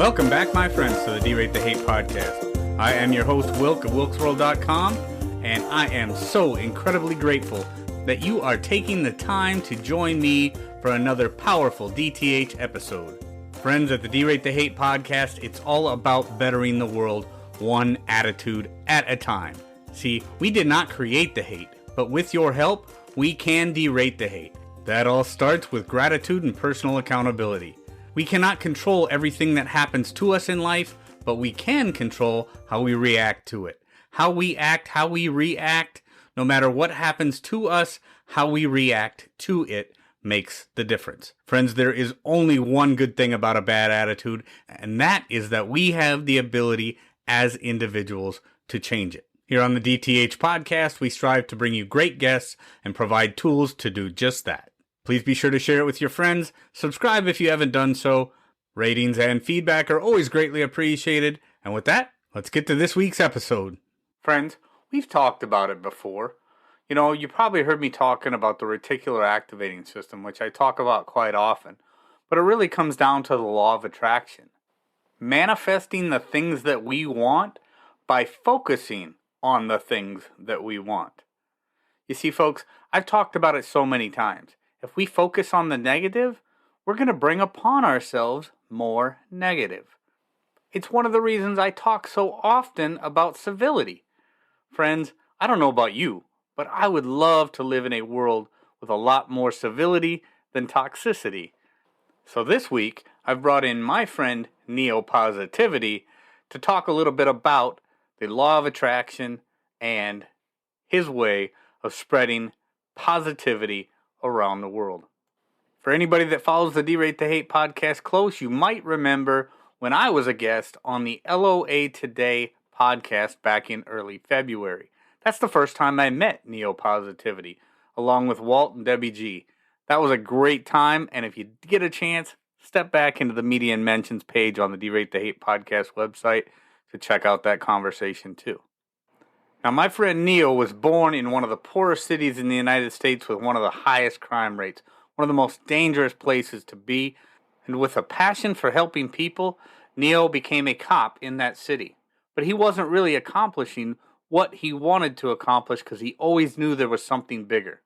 Welcome back, my friends, to the D-Rate the Hate podcast. I am your host, Wilk of WilksWorld.com, and I am so incredibly grateful that you are taking the time to join me for another powerful DTH episode. Friends, at the D-Rate the Hate podcast, it's all about bettering the world one attitude at a time. See, we did not create the hate, but with your help, we can derate the hate. That all starts with gratitude and personal accountability. We cannot control everything that happens to us in life, but we can control how we react to it. How we act, how we react, no matter what happens to us, how we react to it makes the difference. Friends, there is only one good thing about a bad attitude, and that is that we have the ability as individuals to change it. Here on the DTH podcast, we strive to bring you great guests and provide tools to do just that. Please be sure to share it with your friends. Subscribe if you haven't done so. Ratings and feedback are always greatly appreciated. And with that, let's get to this week's episode. Friends, we've talked about it before. You know, you probably heard me talking about the reticular activating system, which I talk about quite often. But it really comes down to the law of attraction. Manifesting the things that we want by focusing on the things that we want. You see, folks, I've talked about it so many times. If we focus on the negative, we're going to bring upon ourselves more negative. It's one of the reasons I talk so often about civility. Friends, I don't know about you, but I would love to live in a world with a lot more civility than toxicity. So this week, I've brought in my friend Neo-Positivity to talk a little bit about the law of attraction and his way of spreading positivity around the world. For anybody that follows the D-Rate the Hate podcast close, you might remember when I was a guest on the LOA Today podcast back in early February. That's the first time I met Neo-Positivity, along with Walt and Debbie G. That was a great time, and if you get a chance, step back into the media and mentions page on the D-Rate the Hate podcast website to check out that conversation too. Now, my friend Neo was born in one of the poorest cities in the United States with one of the highest crime rates, one of the most dangerous places to be, and with a passion for helping people, Neo became a cop in that city. But he wasn't really accomplishing what he wanted to accomplish because he always knew there was something bigger.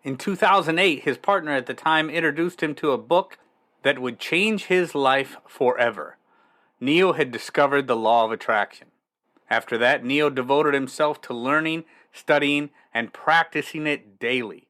In 2008, his partner at the time introduced him to a book that would change his life forever. Neo had discovered the law of attraction. After that, Neo devoted himself to learning, studying, and practicing it daily.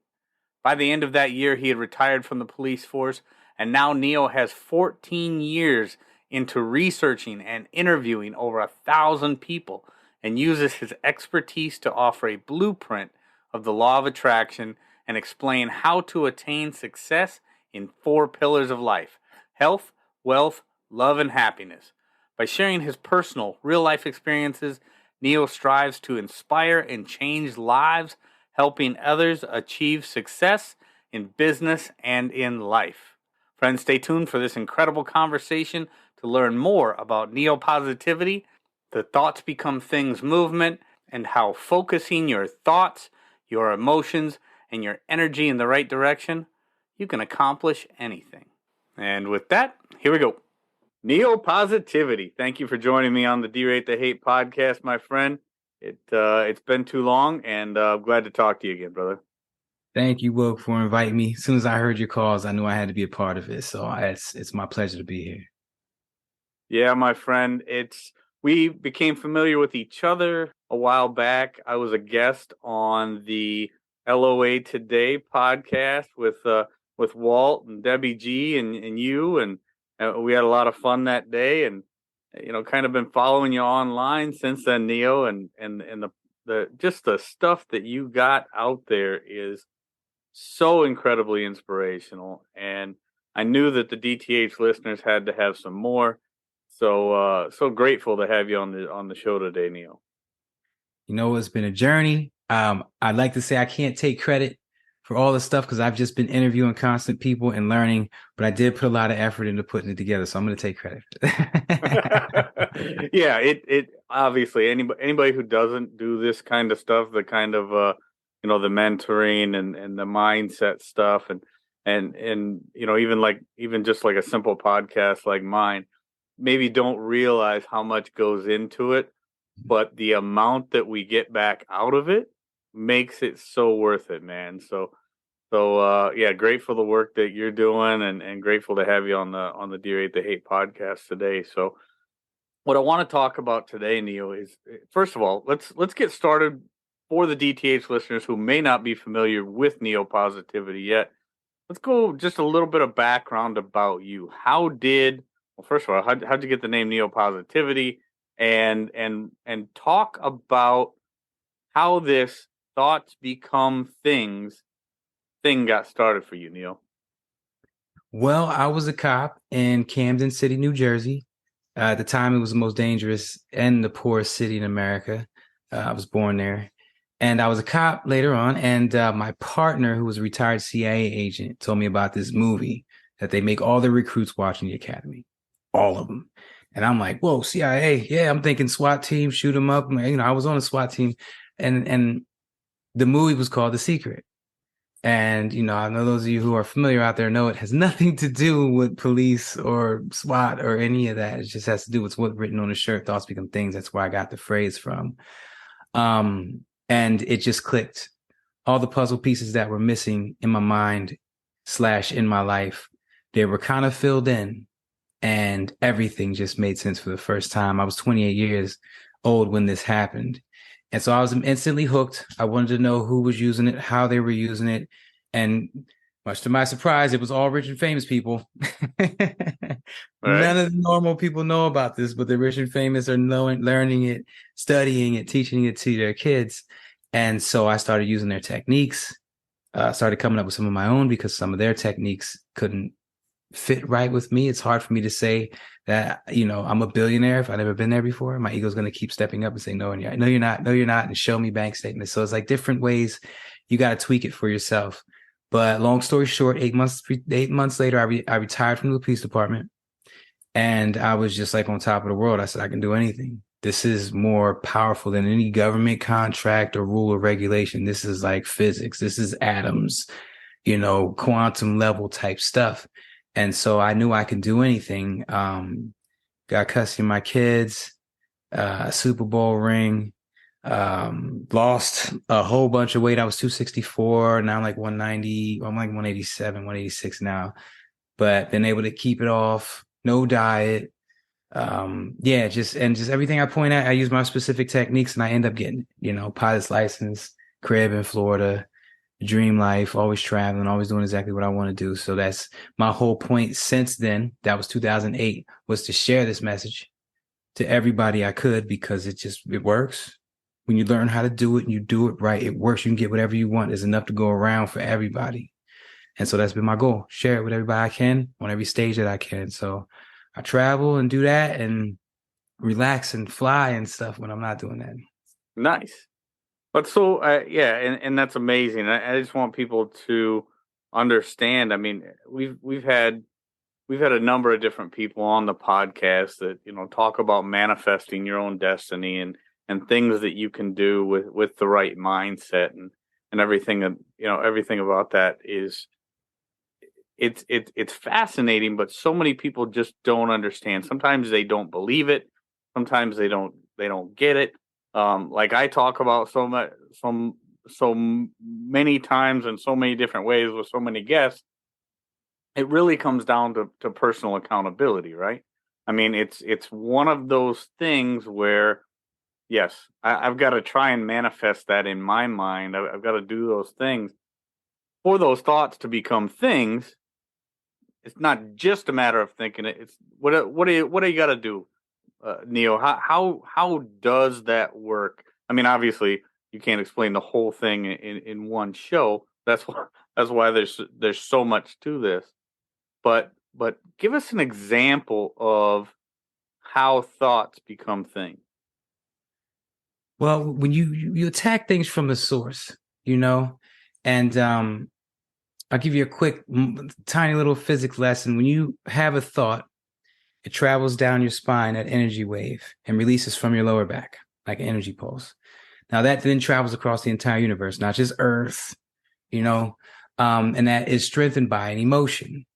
By the end of that year, he had retired from the police force, and now Neo has 14 years into researching and interviewing over 1,000 people and uses his expertise to offer a blueprint of the law of attraction and explain how to attain success in 4 pillars of life: health, wealth, love, and happiness. By sharing his personal, real-life experiences, Neo strives to inspire and change lives, helping others achieve success in business and in life. Friends, stay tuned for this incredible conversation to learn more about Neo-Positivity, the Thoughts Become Things movement, and how focusing your thoughts, your emotions, and your energy in the right direction, you can accomplish anything. And with that, here we go. Neo-Positivity, thank you for joining me on the D-Rate the Hate podcast, my friend. It's been too long, and I'm glad to talk to you again, brother. Thank you, Wilk, for inviting me. As soon as I heard your calls, I knew I had to be a part of it. So it's my pleasure to be here. Yeah, my friend. We became familiar with each other a while back. I was a guest on the LOA Today podcast with Walt and Debbie G and you, and we had a lot of fun that day, and kind of been following you online since then, Neo, and the just the stuff that you got out there is so incredibly inspirational, and I knew that the DTH listeners had to have some more. So grateful to have you on the show today, Neo. It's been a journey. I'd like to say I can't take credit for all the stuff because I've just been interviewing constant people and learning, but I did put a lot of effort into putting it together. So I'm going to take credit for that. Yeah, it obviously anybody who doesn't do this kind of stuff, the kind of the mentoring and the mindset stuff and even just like a simple podcast like mine, maybe don't realize how much goes into it, but the amount that we get back out of it makes it so worth it, man. So yeah, grateful the work that you're doing, and grateful to have you on the Dear Hate the Hate podcast today. So what I want to talk about today, Neil, is first of all, let's get started for the DTH listeners who may not be familiar with neopositivity yet. Let's go just a little bit of background about you. Well, first of all, how'd you get the name neopositivity, and talk about how this thoughts become thing got started for you, Neil. Well, I was a cop in Camden City, New Jersey. At the time, it was the most dangerous and the poorest city in America. I was born there. And I was a cop later on. And my partner, who was a retired CIA agent, told me about this movie that they make all the recruits watch in the academy. All of them. And I'm like, whoa, CIA. Yeah, I'm thinking SWAT team, shoot them up. I was on a SWAT team. And the movie was called The Secret. And, I know those of you who are familiar out there know it has nothing to do with police or SWAT or any of that. It just has to do with what's written on the shirt. Thoughts become things. That's where I got the phrase from. And it just clicked. All the puzzle pieces that were missing in my mind / in my life, they were kind of filled in, and everything just made sense for the first time. I was 28 years old when this happened. And so I was instantly hooked. I wanted to know who was using it, how they were using it. And much to my surprise, it was all rich and famous people. Right. None of the normal people know about this, but the rich and famous are learning it, studying it, teaching it to their kids. And so I started using their techniques, started coming up with some of my own because some of their techniques couldn't fit right with me. It's hard for me to say that, I'm a billionaire if I've never been there before. My ego's going to keep stepping up and say, no, you're not, and show me bank statements. So it's like different ways you got to tweak it for yourself. But long story short, 8 months later, I retired from the police department, and I was just like on top of the world. I said, I can do anything. This is more powerful than any government contract or rule or regulation. This is like physics. This is atoms, quantum level type stuff. And so I knew I could do anything. Got custody of my kids, Super Bowl ring, lost a whole bunch of weight. I was 264. Now I'm like 190. I'm like 187, 186 now, but been able to keep it off. No diet. Just everything I point at, I use my specific techniques and I end up getting, pilot's license, crib in Florida, dream life, always traveling, always doing exactly what I want to do. So that's my whole point since then. That was 2008, was to share this message to everybody I could, because it works. When you learn how to do it and you do it right, it works. You can get whatever you want. There's enough to go around for everybody. And so that's been my goal. Share it with everybody I can on every stage that I can. So I travel and do that and relax and fly and stuff when I'm not doing that. Nice. But so, and that's amazing. I just want people to understand. I mean, we've had a number of different people on the podcast that talk about manifesting your own destiny and things that you can do with the right mindset and everything. Everything about that is it's fascinating. But so many people just don't understand. Sometimes they don't believe it. Sometimes they don't get it. Like I talk about so many times in so many different ways with so many guests, it really comes down to personal accountability, right? I mean, it's one of those things where, yes, I've got to try and manifest that in my mind. I've got to do those things for those thoughts to become things. It's not just a matter of thinking it. It's what do you got to do? Neil, how does that work? I mean, obviously, you can't explain the whole thing in one show. That's why there's so much to this. But give us an example of how thoughts become things. Well, when you attack things from the source, and I'll give you a quick, tiny little physics lesson. When you have a thought, it travels down your spine, that energy wave, and releases from your lower back, like an energy pulse. Now that then travels across the entire universe, not just Earth, and that is strengthened by an emotion.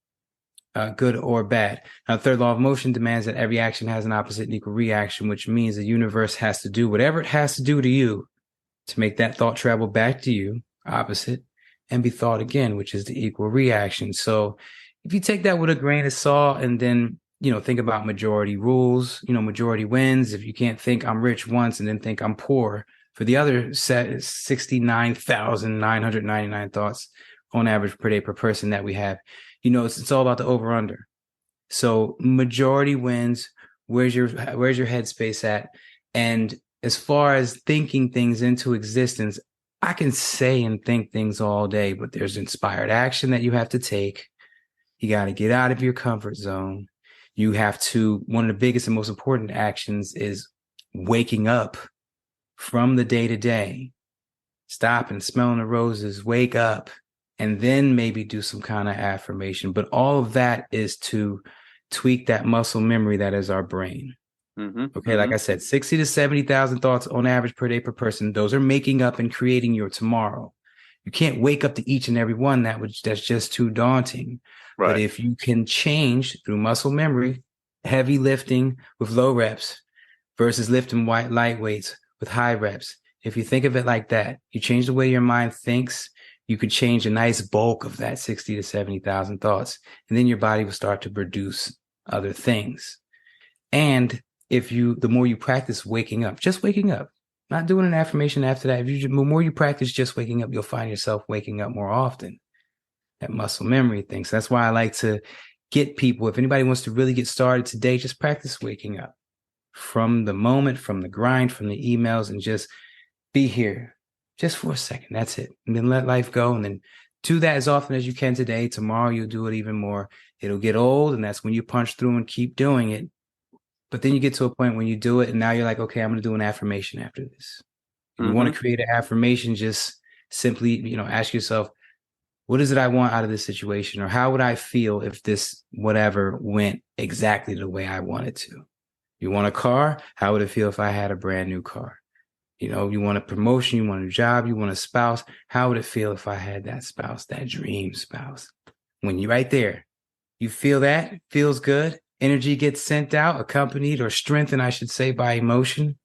good or bad. Now, the third law of motion demands that every action has an opposite and equal reaction, which means the universe has to do whatever it has to do to you to make that thought travel back to you, opposite, and be thought again, which is the equal reaction. So if you take that with a grain of salt and then, think about majority rules, majority wins. If you can't think I'm rich once and then think I'm poor for the other set, 69,999 thoughts on average per day per person that we have. It's all about the over under. So majority wins. Where's your headspace at? And as far as thinking things into existence, I can say and think things all day, but there's inspired action that you have to take. You got to get out of your comfort zone. You have to, one of the biggest and most important actions is waking up from the day to day, stop and smelling the roses, wake up, and then maybe do some kind of affirmation. But all of that is to tweak that muscle memory that is our brain. Okay, like I said, 60 to 70,000 thoughts on average per day per person. Those are making up and creating your tomorrow. You can't wake up to each and every one. That's just too daunting. Right. But if you can change through muscle memory, heavy lifting with low reps versus lifting light weights with high reps. If you think of it like that, you change the way your mind thinks, you could change a nice bulk of that 60 to 70,000 thoughts. And then your body will start to produce other things. And the more you practice waking up, just waking up, not doing an affirmation after that. The more you practice just waking up, you'll find yourself waking up more often. That muscle memory thing. So that's why I like to get people, if anybody wants to really get started today, just practice waking up from the moment, from the grind, from the emails, and just be here just for a second. That's it. And then let life go. And then do that as often as you can today. Tomorrow, you'll do it even more. It'll get old. And that's when you punch through and keep doing it. But then you get to a point when you do it and now you're like, okay, I'm going to do an affirmation after this. If you want to create an affirmation, just simply, ask yourself, what is it I want out of this situation? Or how would I feel if this whatever went exactly the way I want it to? You want a car? How would it feel if I had a brand new car? You want a promotion, you want a job, you want a spouse. How would it feel if I had that spouse, that dream spouse? When you're right there, you feel that, feels good. Energy gets sent out, accompanied or strengthened, I should say, by emotion.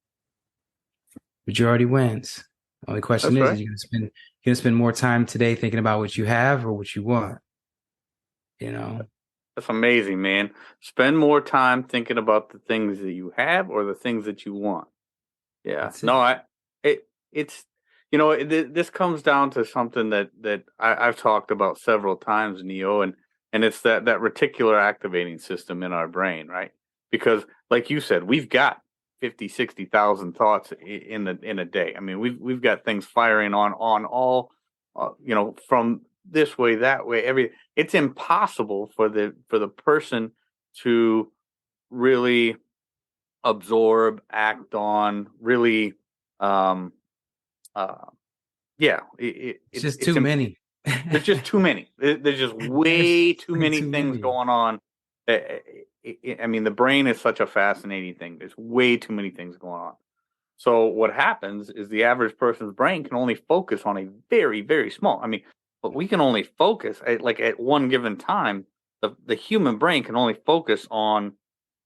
Majority wins. Only question is, are you going to spend more time today thinking about what you have or what you want? That's amazing, man. Spend more time thinking about the things that you have or the things that you want. Yeah. No, this comes down to something that I've talked about several times, Neo, and it's that reticular activating system in our brain, right? Because like you said, we've got 50, 60,000 thoughts in a day. I mean, we've got things firing on all, from this way, that way, it's impossible for the person to really absorb, act on, really, it's just too many. There's just too many. There's just way too many things going on. I mean, the brain is such a fascinating thing. There's way too many things going on. So what happens is the average person's brain can only focus on a very, very small. I mean, but we can only focus at one given time. The human brain can only focus on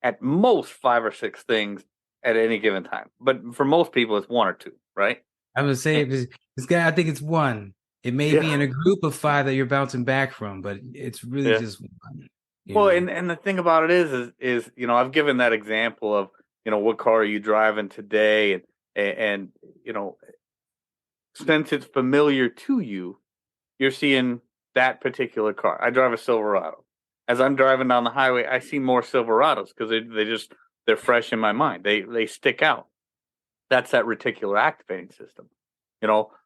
at most 5 or 6 things at any given time. But for most people, it's 1 or 2, right? I would say this guy, I think it's 1. It may be in a group of 5 that you're bouncing back from, but it's really just 1. Well, and the thing about it is I've given that example of what car are you driving today, and since it's familiar to you, you're seeing that particular car. I drive a Silverado. As I'm driving down the highway, I see more Silverados because they're fresh in my mind. They stick out. That's that reticular activating system.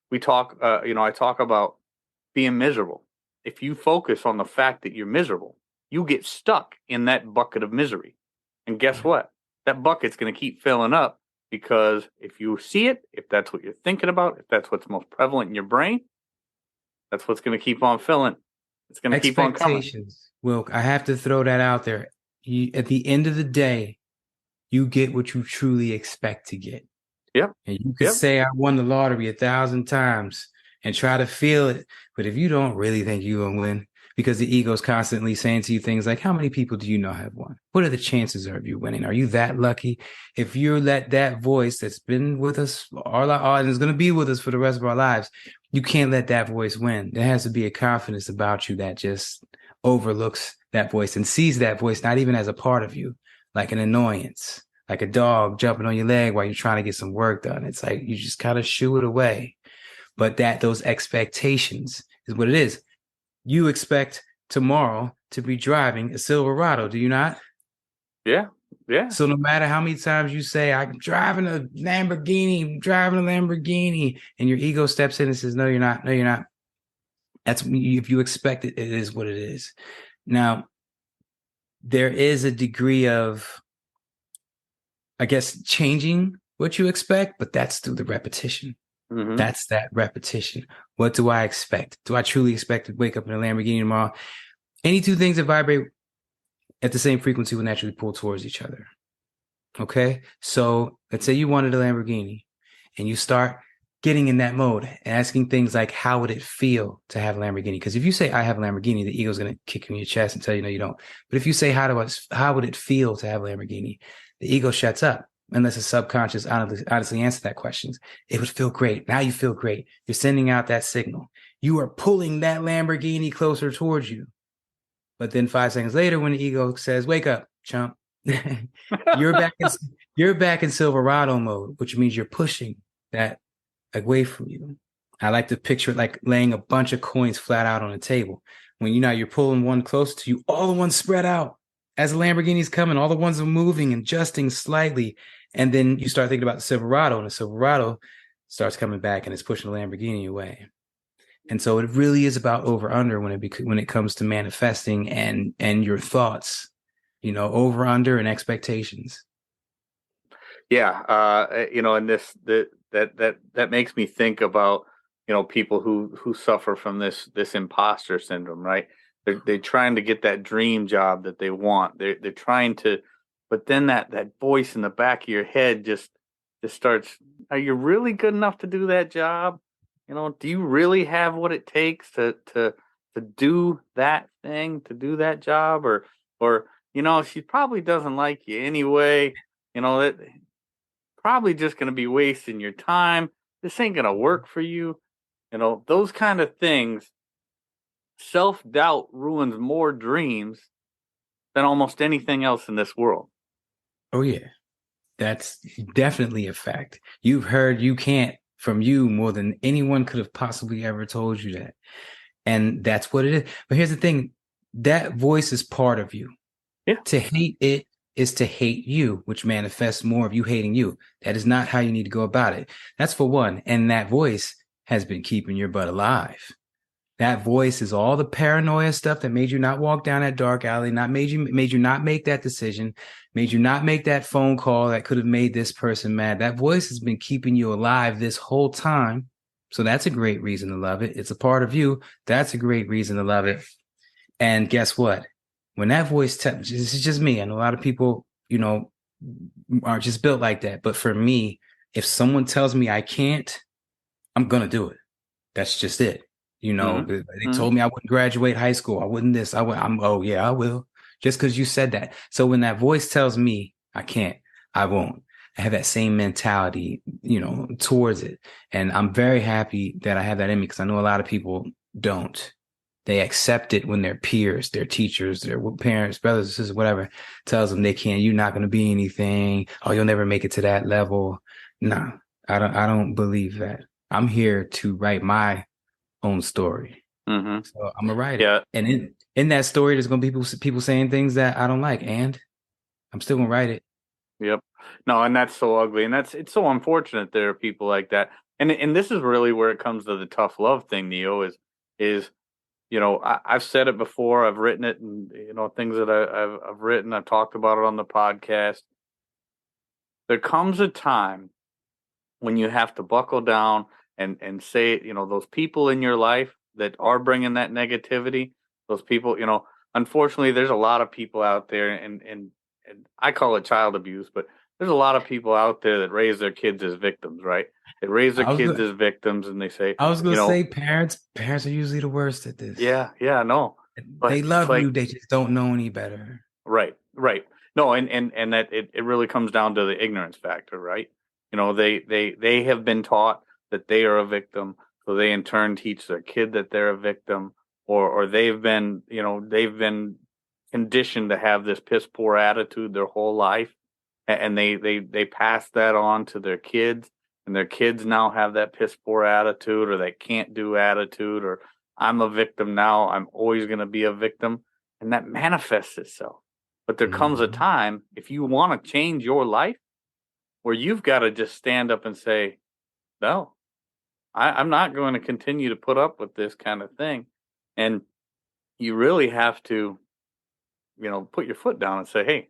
We talk. I talk about being miserable. If you focus on the fact that you're miserable, you get stuck in that bucket of misery. And guess what? That bucket's going to keep filling up because if you see it, if that's what you're thinking about, if that's what's most prevalent in your brain, that's what's going to keep on filling. It's going to keep on coming. Wilk, I have to throw that out there. At the end of the day, you get what you truly expect to get. Yep. And you could say I won the lottery 1,000 times and try to feel it. But if you don't really think you're going to win, because the ego is constantly saying to you things like, how many people do you know have won? What are the chances of you winning? Are you that lucky? If you let that voice that's been with us all our and is going to be with us for the rest of our lives, you can't let that voice win. There has to be a confidence about you that just overlooks that voice and sees that voice not even as a part of you, like an annoyance, like a dog jumping on your leg while you're trying to get some work done. It's like you just kind of shoo it away. But those expectations is what it is. You expect tomorrow to be driving a Silverado, do you not? Yeah. Yeah. So no matter how many times you say, I'm driving a Lamborghini, and your ego steps in and says, no, you're not. No, you're not. That's if you expect it, it is what it is. Now, there is a degree of, I guess, changing what you expect, but that's through the repetition. Mm-hmm. That's that repetition. What do I expect? Do I truly expect to wake up in a Lamborghini tomorrow? Any two things that vibrate at the same frequency will naturally pull towards each other. Okay. So let's say you wanted a Lamborghini and you start getting in that mode and asking things like, how would it feel to have a Lamborghini? Because if you say, I have a Lamborghini, the ego's going to kick you in your chest and tell you, no, you don't. But if you say, how would it feel to have a Lamborghini? The ego shuts up unless the subconscious honestly answer that question. It would feel great. Now you feel great. You're sending out that signal. You are pulling that Lamborghini closer towards you. But then 5 seconds later, when the ego says, wake up, chump, you're back in Silverado mode, which means you're pushing that away from you. I like to picture it like laying a bunch of coins flat out on a table. When you're pulling one close to you, all the ones spread out. As the Lamborghini's coming, all the ones are moving and adjusting slightly. And then you start thinking about the Silverado, and the Silverado starts coming back and it's pushing the Lamborghini away. And so it really is about over under when it comes to manifesting and your thoughts, over under and expectations. Yeah. And that makes me think about, people who suffer from this imposter syndrome, right? They're trying to get that dream job that they want. They're trying to, but then that voice in the back of your head just starts, are you really good enough to do that job? Do you really have what it takes to do that thing, to do that job? Or she probably doesn't like you anyway. That probably just going to be wasting your time. This ain't going to work for you. Those kind of things. Self-doubt ruins more dreams than almost anything else in this world. Oh yeah, that's definitely a fact. You've heard you can't from you more than anyone could have possibly ever told you that. And that's what it is. But here's the thing, that voice is part of you. Yeah. To hate it is to hate you, which manifests more of you hating you. That is not how you need to go about it. That's for one. And that voice has been keeping your butt alive. That voice is all the paranoia stuff that made you not walk down that dark alley, made you not make that decision, made you not make that phone call that could have made this person mad. That voice has been keeping you alive this whole time. So that's a great reason to love it. It's a part of you. That's a great reason to love it. And guess what? When that voice this is just me. I know a lot of people, aren't just built like that. But for me, if someone tells me I can't, I'm going to do it. That's just it. Mm-hmm. They told me I wouldn't graduate high school. I wouldn't this. I will. Just because you said that. So when that voice tells me I can't, I won't. I have that same mentality, towards it. And I'm very happy that I have that in me because I know a lot of people don't. They accept it when their peers, their teachers, their parents, brothers, sisters, whatever, tells them they can't, you're not going to be anything. Oh, you'll never make it to that level. No, I don't believe that. I'm here to write my own story. Mm-hmm. So I'm gonna write Yeah. it. And in that story, there's gonna be people saying things that I don't like, and I'm still gonna write it. Yep. No, and that's so ugly, and it's so unfortunate there are people like that. And this is really where it comes to the tough love thing, Neo, is I've said it before, I've written it, and things that I've written, I've talked about it on the podcast. There comes a time when you have to buckle down and say, those people in your life that are bringing that negativity, those people, unfortunately, there's a lot of people out there, and I call it child abuse, but there's a lot of people out there that raise their kids as victims, right? They raise their kids as victims, and they say, I was gonna say parents are usually the worst at this. Yeah, no. But They it's love like, you. They just don't know any better. right, right. No, and that it really comes down to the ignorance factor, right? They have been taught that they are a victim, so they in turn teach their kid that they're a victim, or they've been conditioned to have this piss poor attitude their whole life, and they pass that on to their kids, and their kids now have that piss poor attitude, or they can't do attitude, or I'm a victim now, I'm always going to be a victim, and that manifests itself. But there comes a Mhm. time, if you want to change your life, where you've got to just stand up and say, no, I'm not going to continue to put up with this kind of thing. And you really have to, put your foot down and say, hey,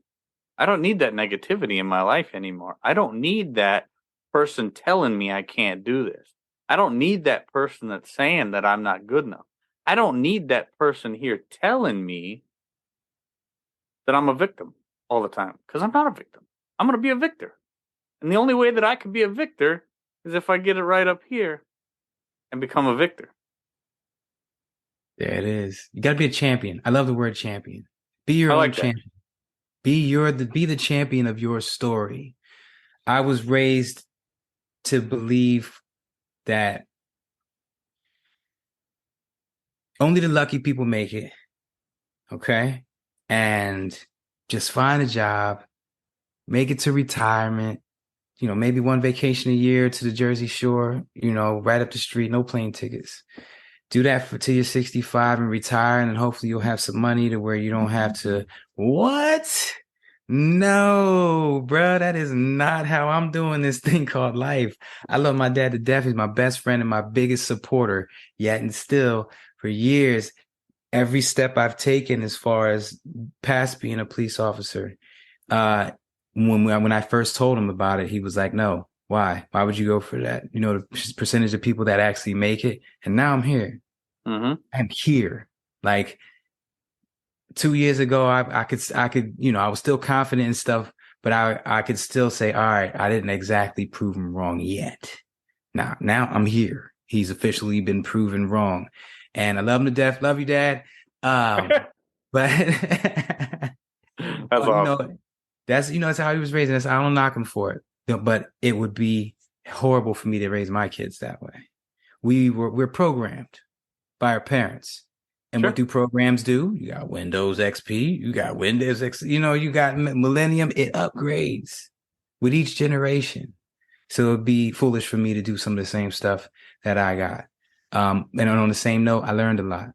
I don't need that negativity in my life anymore. I don't need that person telling me I can't do this. I don't need that person that's saying that I'm not good enough. I don't need that person here telling me that I'm a victim all the time, because I'm not a victim. I'm going to be a victor. And the only way that I can be a victor is if I get it right up here and become a victor. There it is. You got to be a champion. I love the word champion. Be your I own like that. champion. Be the champion of your story. I was raised to believe that only the lucky people make it. Okay. And just find a job, make it to retirement, maybe one vacation a year to the Jersey Shore, right up the street, no plane tickets. Do that till you're 65 and retire, and hopefully you'll have some money to where you don't have to. What? No, bro, that is not how I'm doing this thing called life. I love my dad to death. He's my best friend and my biggest supporter. Yet and still, for years, every step I've taken as far as past being a police officer, uh, when I first told him about it, he was like, "No, why? Why would you go for that? The percentage of people that actually make it." And now I'm here. Mm-hmm. I'm here. Like 2 years ago, I could, I was still confident and stuff, but I could still say, all right, I didn't exactly prove him wrong yet. Now I'm here. He's officially been proven wrong, and I love him to death. Love you, Dad. But That's but awesome. that's how he was raised. And I don't knock him for it. But it would be horrible for me to raise my kids that way. We're programmed by our parents. And what Sure. do programs do? You got Windows XP, you got Windows X, you got Millennium. It upgrades with each generation. So it'd be foolish for me to do some of the same stuff that I got. And on the same note, I learned a lot.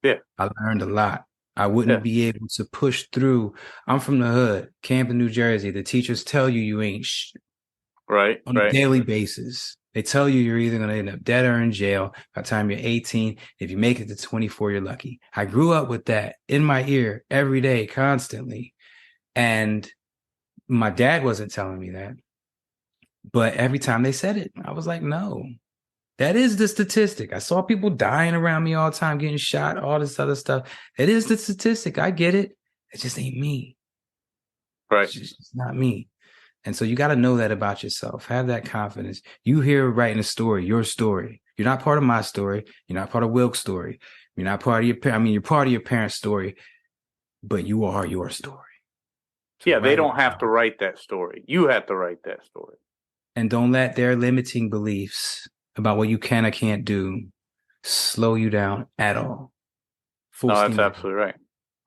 Yeah. I learned a lot. I Yeah. wouldn't be able to push through. I'm from the hood, Camden, New Jersey. The teachers tell you ain't Right. on a Right. daily basis. They tell you you're either going to end up dead or in jail by the time you're 18. If you make it to 24, you're lucky. I grew up with that in my ear every day, constantly. And my dad wasn't telling me that. But every time they said it, I was like, no, that is the statistic. I saw people dying around me all the time, getting shot, all this other stuff. It is the statistic. I get it. It just ain't me. Right. It's not me. And so you got to know that about yourself. Have that confidence. You here writing a story, your story. You're not part of my story. You're not part of Wilk's story. You're not part of you're part of your parents' story, but you are your story. So Yeah. They write it don't have to down. write that story. You have to write that story. And don't let their limiting beliefs about what you can or can't do slow you down at all. Full No, that's steam ahead. absolutely right.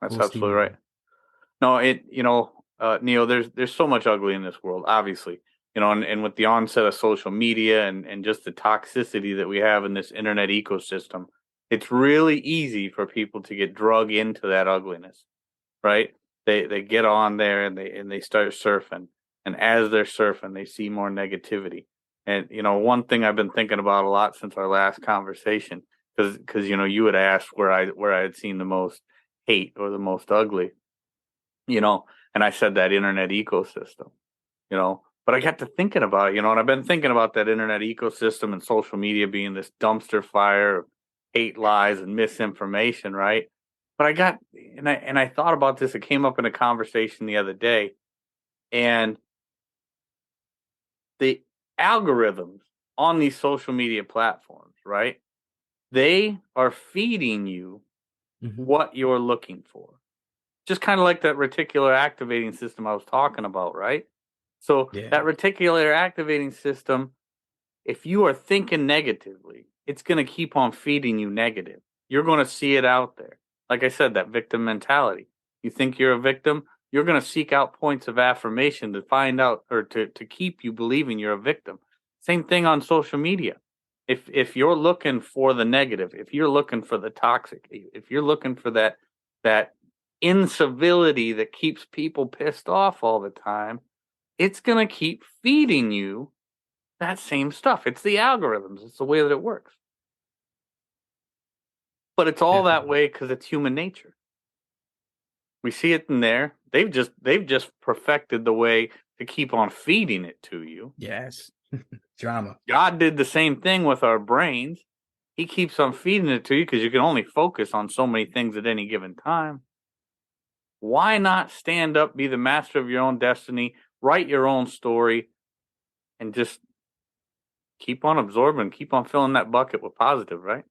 That's Full steam absolutely right. ahead. No, Neil, there's so much ugly in this world, obviously. And with the onset of social media and just the toxicity that we have in this internet ecosystem, it's really easy for people to get drug into that ugliness, right? They get on there and they start surfing. And as they're surfing, they see more negativity. And one thing I've been thinking about a lot since our last conversation, because you had asked where I had seen the most hate or the most ugly, you know, and I said that internet ecosystem, but I got to thinking about it, and I've been thinking about that internet ecosystem and social media being this dumpster fire of hate, lies, and misinformation, right? But I thought about this. It came up in a conversation the other day, and the algorithms on these social media platforms, right? They are feeding you what you're looking for. Just kind of like that reticular activating system I was talking about, right? So Yeah. that reticular activating system, if you are thinking negatively, it's going to keep on feeding you negative. You're going to see it out there. Like I said, that victim mentality. You think you're a victim, you're going to seek out points of affirmation to find out or to keep you believing you're a victim. Same thing on social media. If you're looking for the negative, if you're looking for the toxic, if you're looking for that incivility that keeps people pissed off all the time, it's going to keep feeding you that same stuff. It's the algorithms. It's the way that it works. But it's all that way because it's human nature. We see it in there. They've just perfected the way to keep on feeding it to you. Yes. Drama. God did the same thing with our brains. He keeps on feeding it to you because you can only focus on so many things at any given time. Why not stand up, be the master of your own destiny, write your own story, and just keep on absorbing, keep on filling that bucket with positive, right?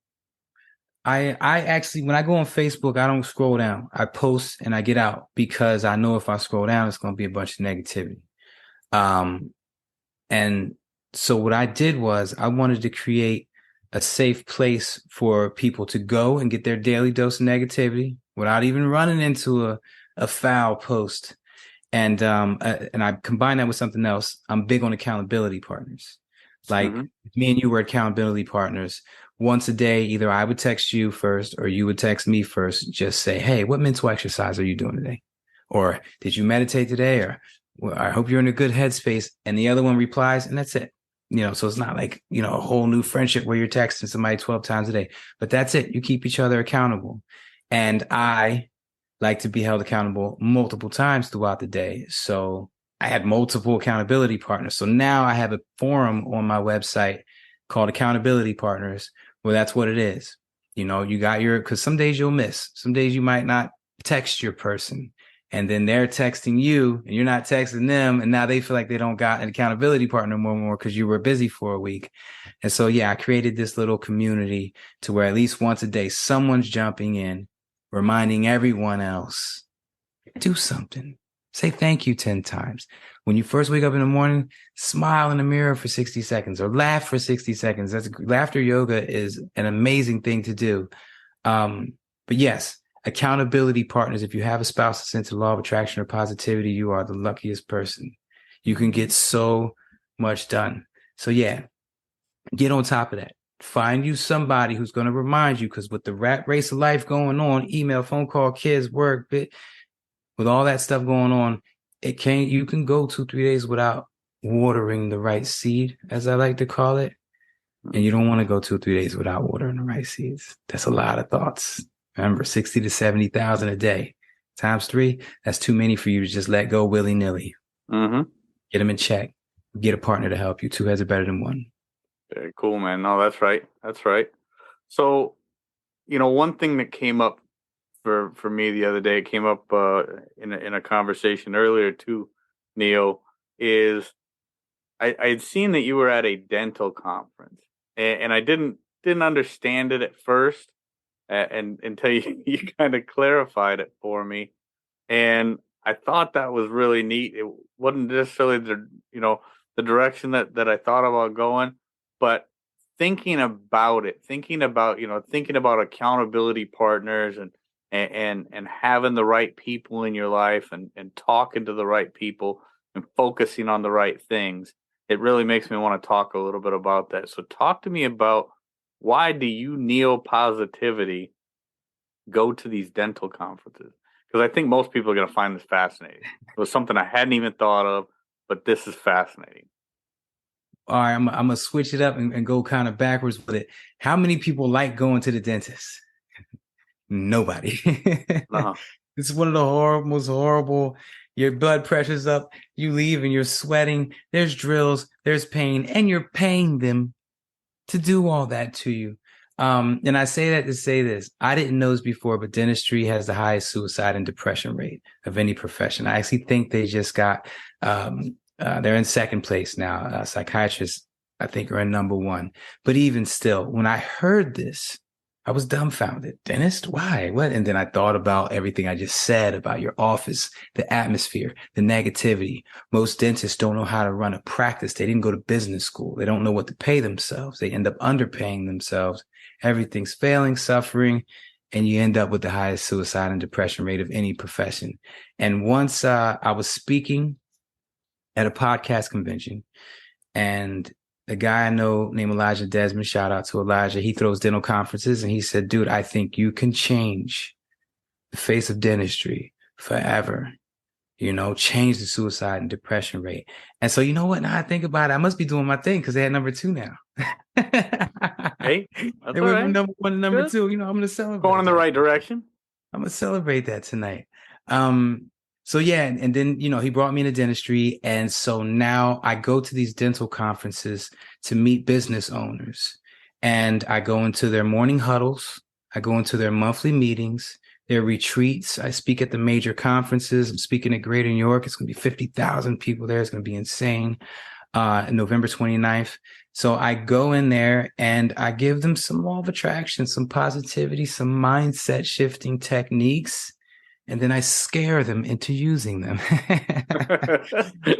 I actually, when I go on Facebook, I don't scroll down. I post and I get out because I know if I scroll down, it's going to be a bunch of negativity. And so what I did was I wanted to create a safe place for people to go and get their daily dose of negativity without even running into a foul post. And I combine that with something else. I'm big on accountability partners. Like me and you were accountability partners. Once a day, either I would text you first or you would text me first. Just say, hey, what mental exercise are you doing today? Or did you meditate today? Or well, I hope you're in a good headspace. And the other one replies, and that's it. So it's not like, a whole new friendship where you're texting somebody 12 times a day, but that's it. You keep each other accountable. And I like to be held accountable multiple times throughout the day. So I had multiple accountability partners. So now I have a forum on my website called Accountability Partners, where that's what it is. You got because some days you'll miss. Some days you might not text your person, and then they're texting you and you're not texting them. And now they feel like they don't got an accountability partner more because you were busy for a week. And so, yeah, I created this little community to where at least once a day, someone's jumping in, reminding everyone else, do something. Say thank you 10 times. When you first wake up in the morning, smile in the mirror for 60 seconds or laugh for 60 seconds. Laughter yoga is an amazing thing to do. But yes, accountability partners. If you have a spouse that's into law of attraction or positivity, you are the luckiest person. You can get so much done. So yeah, get on top of that. Find you somebody who's going to remind you, because with the rat race of life going on, email, phone call, kids, work, with all that stuff going on, you can go 2-3 days without watering the right seed, as I like to call it. And you don't want to go 2-3 days without watering the right seeds. That's a lot of thoughts. Remember, 60 to 70,000 a day times 3. That's too many for you to just let go willy nilly. Get them in check. Get a partner to help you. 2 heads are better than 1. Very cool, man. No, that's right. That's right. So, one thing that came up for me the other day, it came up in a conversation earlier too, Neil, is I had seen that you were at a dental conference, and I didn't understand it at first, and until you kind of clarified it for me, and I thought that was really neat. It wasn't necessarily the direction that I thought about going, but thinking about accountability partners and having the right people in your life and talking to the right people and focusing on the right things, it really makes me want to talk a little bit about that. So talk to me about, why do you, Neo Positivity, go to these dental conferences? Because I think most people are going to find this fascinating. It was something I hadn't even thought of, but this is fascinating. All right, I'm going to switch it up and go kind of backwards with it. How many people like going to the dentist? Nobody. Uh-huh. It's one of the most horrible. Your blood pressure's up. You leave and you're sweating. There's drills. There's pain, and you're paying them to do all that to you. And I say that to say this. I didn't know this before, but dentistry has the highest suicide and depression rate of any profession. I actually think they just got, they're in second place now. Psychiatrists, I think, are in number 1. But even still, when I heard this, I was dumbfounded. Dentist? Why? What? And then I thought about everything I just said about your office, the atmosphere, the negativity. Most dentists don't know how to run a practice. They didn't go to business school. They don't know what to pay themselves. They end up underpaying themselves. Everything's failing, suffering, and you end up with the highest suicide and depression rate of any profession. And once I was speaking at a podcast convention, and a guy I know named Elijah Desmond, shout out to Elijah. He throws dental conferences, and he said, dude, I think you can change the face of dentistry forever. Change the suicide and depression rate. And so, you know what? Now I think about it, I must be doing my thing because they had number 2 now. Hey, that's they all went right. from number 1 to number Good. 2. I'm going to celebrate. Going in the right direction. I'm going to celebrate that tonight. So yeah, and then, he brought me into dentistry. And so now I go to these dental conferences to meet business owners, and I go into their morning huddles. I go into their monthly meetings, their retreats. I speak at the major conferences. I'm speaking at Greater New York. It's going to be 50,000 people there. It's going to be insane. November 29th. So I go in there and I give them some law of attraction, some positivity, some mindset shifting techniques. And then I scare them into using them.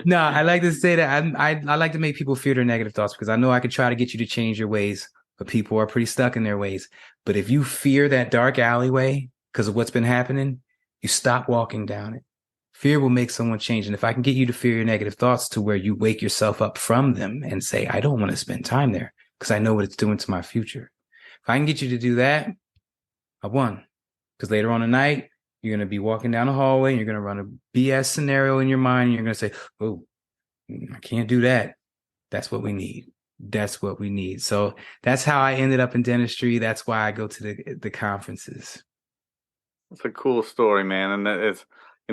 No, I like to say that I like to make people fear their negative thoughts, because I know I could try to get you to change your ways, but people are pretty stuck in their ways. But if you fear that dark alleyway because of what's been happening, you stop walking down it. Fear will make someone change. And if I can get you to fear your negative thoughts to where you wake yourself up from them and say, I don't want to spend time there because I know what it's doing to my future. If I can get you to do that, I won. Because later on tonight, you're going to be walking down the hallway and you're going to run a BS scenario in your mind. And you're going to say, oh, I can't do that. That's what we need. That's what we need. So that's how I ended up in dentistry. That's why I go to the conferences. It's a cool story, man. And it's,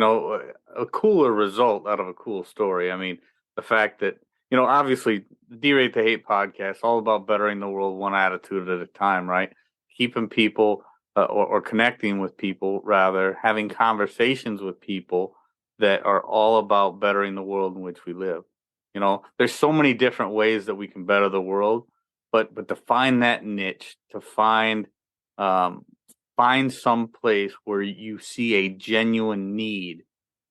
a cooler result out of a cool story. I mean, the fact that, obviously the D-Rate the Hate podcast, all about bettering the world one attitude at a time, right? Keeping people or connecting with people, rather, having conversations with people that are all about bettering the world in which we live. There's so many different ways that we can better the world, but to find that niche, to find some place where you see a genuine need,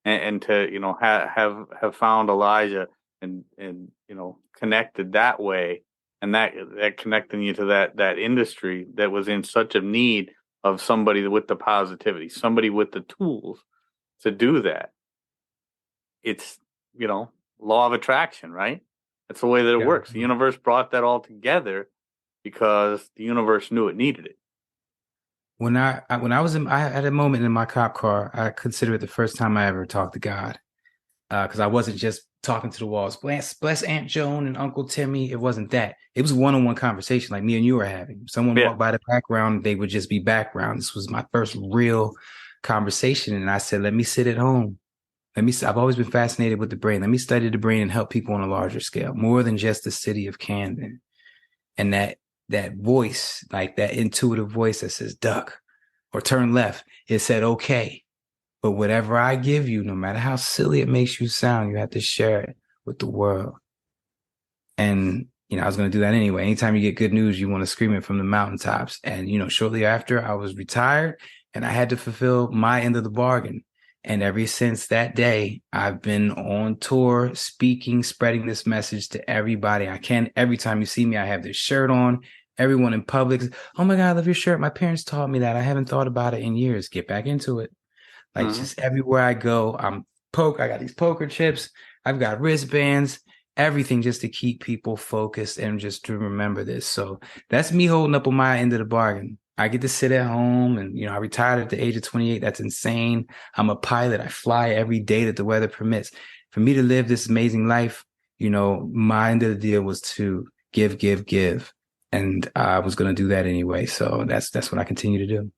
and to have found Elijah and connected that way, and that connecting you to that industry that was in such a need of somebody with the positivity, somebody with the tools to do that. It's law of attraction, right? That's the way that it works. The universe brought that all together because the universe knew it needed it. When I had a moment in my cop car, I consider it the first time I ever talked to God, because I wasn't just talking to the walls. Bless Aunt Joan and Uncle Timmy. It wasn't that. It was one-on-one conversation like me and you were having. Someone walked by the background, they would just be background. This was my first real conversation, and I said, "Let me sit at home. I've always been fascinated with the brain. Let me study the brain and help people on a larger scale, more than just the city of Camden." And that voice, like that intuitive voice that says duck or turn left, it said, okay, but whatever I give you, no matter how silly it makes you sound, you have to share it with the world. And, I was going to do that anyway. Anytime you get good news, you want to scream it from the mountaintops. And, shortly after I was retired and I had to fulfill my end of the bargain. And ever since that day, I've been on tour, speaking, spreading this message to everybody I can. Every time you see me, I have this shirt on. Everyone in public, oh my God, I love your shirt. My parents taught me that. I haven't thought about it in years. Get back into it. Like just everywhere I go, I got these poker chips. I've got wristbands, everything just to keep people focused and just to remember this. So that's me holding up on my end of the bargain. I get to sit at home and, I retired at the age of 28. That's insane. I'm a pilot. I fly every day that the weather permits. For me to live this amazing life, my end of the deal was to give. And I was going to do that anyway. So that's what I continue to do.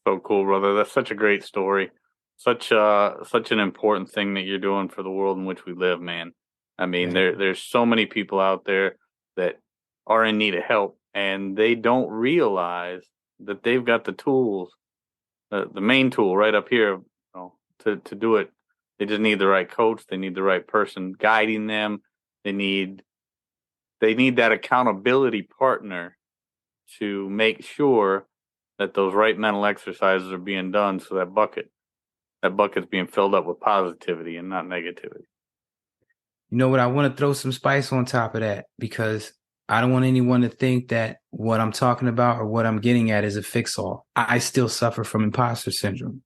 So cool, brother. That's such a great story. Such an important thing that you're doing for the world in which we live, man. I mean, there's so many people out there that are in need of help, and they don't realize that they've got the tools, the main tool right up here, to do it. They just need the right coach. They need the right person guiding them. They need that accountability partner to make sure that those right mental exercises are being done, so that bucket's being filled up with positivity and not negativity. You know what? I want to throw some spice on top of that, because I don't want anyone to think that what I'm talking about or what I'm getting at is a fix-all. I still suffer from imposter syndrome.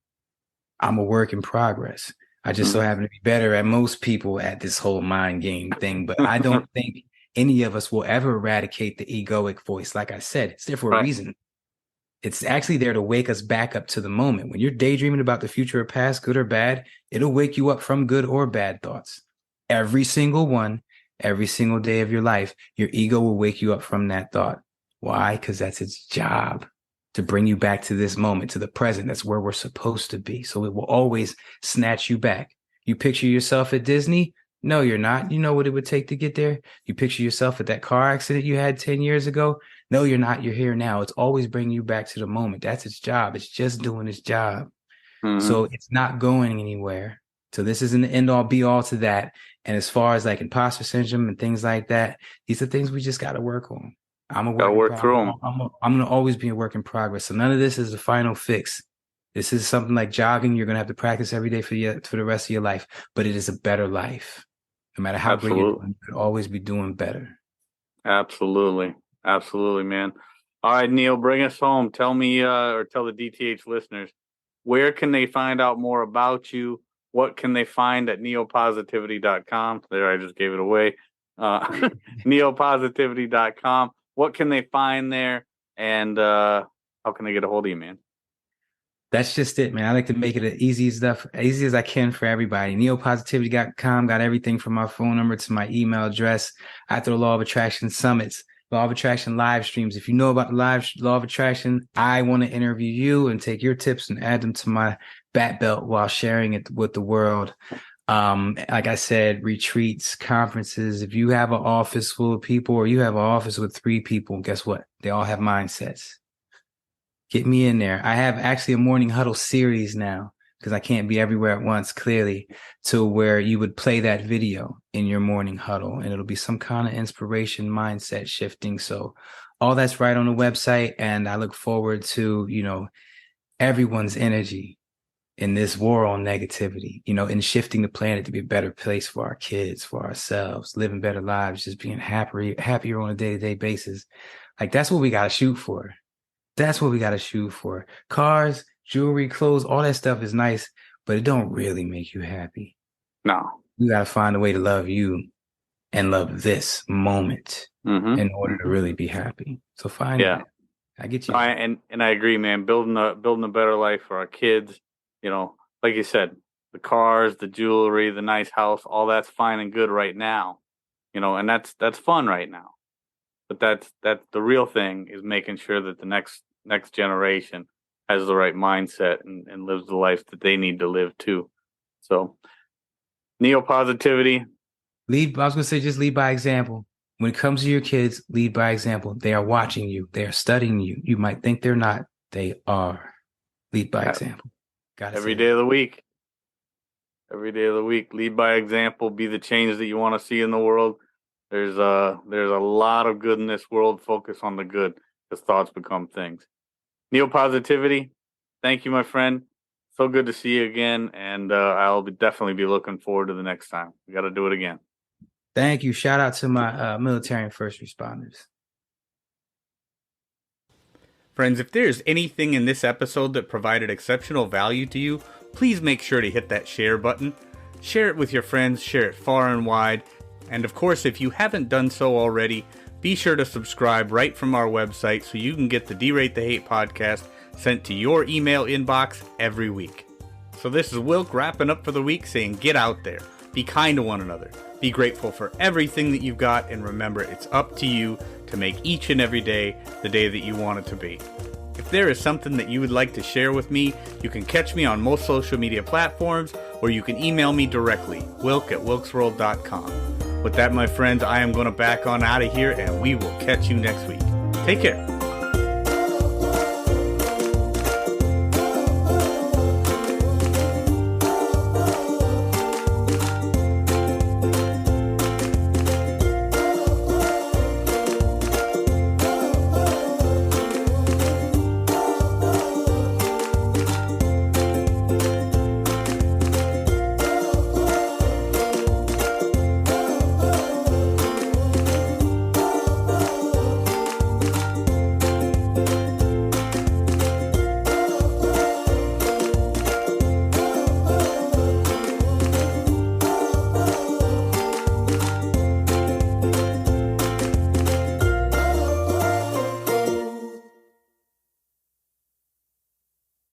I'm a work in progress. I just so happen to be better at most people at this whole mind game thing. But I don't think any of us will ever eradicate the egoic voice. Like I said, it's there for a reason. It's actually there to wake us back up to the moment. When you're daydreaming about the future or past, good or bad, it'll wake you up from good or bad thoughts. Every single one, every single day of your life, your ego will wake you up from that thought. Why? Because that's its job, to bring you back to this moment, to the present. That's where we're supposed to be. So it will always snatch you back. You picture yourself at Disney? No, you're not. You know what it would take to get there? You picture yourself at that car accident you had 10 years ago? No, you're not. You're here now. It's always bringing you back to the moment. That's its job. It's just doing its job. So it's not going anywhere. So this isn't the end all be all to that. And as far as like imposter syndrome and things like that, these are things we just got to work on. I'm going to work through them. I'm going to always be a work in progress. So none of this is the final fix. This is something like jogging. You're going to have to practice every day for the rest of your life, but it is a better life. No matter how great you're doing, you could always be doing better. Absolutely. Absolutely, man. All right, Neil, bring us home. Tell me, or tell the DTH listeners, where can they find out more about you? What can they find at neopositivity.com? There, I just gave it away. Neopositivity.com. What can they find there? And how can they get a hold of you, man? That's just it, man. I like to make it as easy as I can for everybody. Neopositivity.com got everything from my phone number to my email address. I throw Law of Attraction summits, Law of Attraction live streams. If you know about the Law of Attraction, I want to interview you and take your tips and add them to my bat belt while sharing it with the world. Like I said, retreats, conferences. If you have an office full of people, or you have an office with 3 people, guess what? They all have mindsets. Get me in there. I have actually a morning huddle series now, because I can't be everywhere at once, clearly, to where you would play that video in your morning huddle, and it'll be some kind of inspiration, mindset shifting. So all that's right on the website. And I look forward to, everyone's energy in this war on negativity, and shifting the planet to be a better place for our kids, for ourselves, living better lives, just being happier on a day-to-day basis. Like, that's what we got to shoot for. That's what we got to shoot for. Cars, jewelry, clothes, all that stuff is nice, but it don't really make you happy. No. You got to find a way to love you and love this moment in order to really be happy. So find that. I get you. And I agree, man. Building a better life for our kids. Like you said, the cars, the jewelry, the nice house, all that's fine and good right now. And that's fun right now. But that's the real thing, is making sure that the next generation has the right mindset and lives the life that they need to live too. So, Neopositivity. I was going to say, just lead by example. When it comes to your kids, lead by example. They are watching you. They are studying you. You might think they're not. They are. Lead by example. Every day of the week. Every day of the week. Lead by example. Be the change that you want to see in the world. There's a lot of good in this world. Focus on the good, because thoughts become things. Neopositivity, thank you, my friend. So good to see you again, and I'll definitely be looking forward to the next time. We got to do it again. Thank you. Shout out to my military and first responders. Friends, if there's anything in this episode that provided exceptional value to you, please make sure to hit that share button. Share it with your friends. Share it far and wide. And of course, if you haven't done so already, be sure to subscribe right from our website so you can get the D-Rate the Hate podcast sent to your email inbox every week. So this is Wilk wrapping up for the week, saying get out there, be kind to one another, be grateful for everything that you've got, and remember, it's up to you to make each and every day the day that you want it to be. If there is something that you would like to share with me, you can catch me on most social media platforms, or you can email me directly, wilk@wilksworld.com. With that, my friends, I am going to back on out of here, and we will catch you next week. Take care.